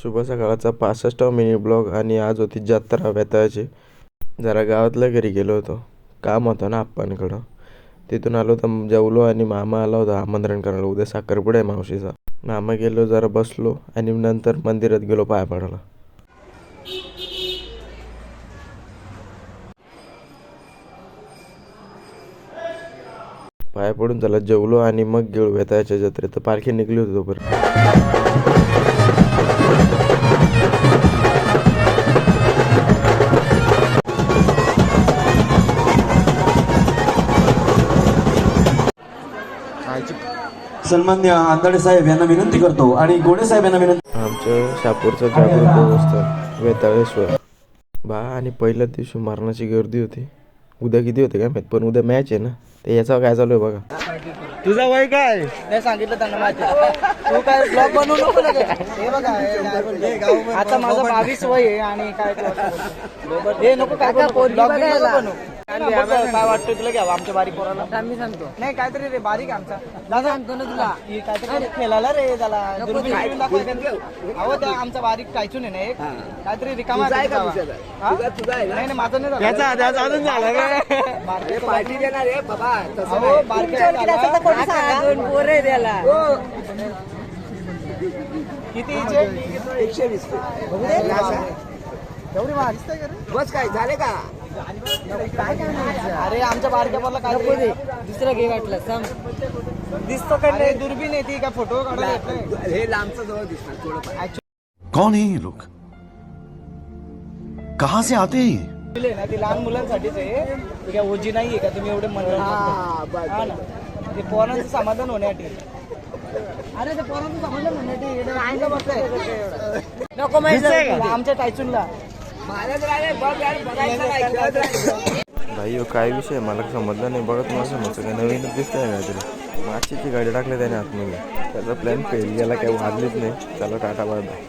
शुभ सकाळचा 65वा mini blog. आणि आज होती जत्रा वेताळाची. जरा गावातल्या घरी गेलो होतो, काम होतं ना आप्पांकडं. तिथून आलो तर जेवलो आणि मामा आला होता आमंत्रण करायला. उद्या साखरपुडा आहे मावशीचा. मामा गेलो, जरा बसलो आणि नंतर मंदिरात गेलो पाया पडायला. पाया पडून त्याला जेवलो आणि मग गेलो वेताळाच्या जत्रेत. तर पालखी निघली होती तोपर्यंत. सन्मान्य आंदाडे साहेब यांना विनंती करतो आणि गोडे साहेब यांना विनंती. आमच्या शापूरचा जागृत देवस्थान वेताळेश्वर बा. आणि पहिल्या दिवशी मरणाची गर्दी होती. उद्या किती होते काय माहित, पण उद्या मॅच आहे ना, ते याचा काय चालू आहे बघा. तुझा वय काय नाही सांगितलं त्यांना माहिती. तू काय ब्लॉग बनवू नको लगेच. हे बघा आता माझं 22 वय आहे आणि काय हे नको काय ब्लॉग बनवू. काय वाटतं तुला घ्यावं आमच्या बारीक पोराला? मी सांगतो नाही काहीतरी रे बारीक आमचा दादा सांगतो ना तुला काहीतरी खेळायला रे त्याला अहो त्या आमचा बारीक कायचून आहे ना एक काहीतरी रिकामा नाही नाही माझं नाही अजून झालं पार्टी देणार रे बाबा. किती 120 एवढी बस काय झाले का? अरे आमच्या बारक्या पोरला काय दुसरं घे वाटलं सांग. दिसतो कडे दुर्बीन येते का फोटो काढायला? हे लांबचं जवळ दिसणार थोडं. कौन है ये लोग, कहां से आते हैं? ना ते लहान मुलांसाठीच आहे. काय ओजी नाहीये का तुम्ही एवढे मनोरंजन ना ते पोरांचं समाधान होण्यासाठी. अरे ते पोरांचं समाधान होण्यासाठी नको माहिती आमच्या टायचूनला भाई काय विषय मला समजला नाही. बघा तुम्हाला समजतं काय, नवीनच दिसतंय काहीतरी. मागची गाडी टाकली त्याने आतमध्ये. त्याचा प्लॅन फेल गेला, काही वाढलीच नाही. चला टाटा बाय बाय.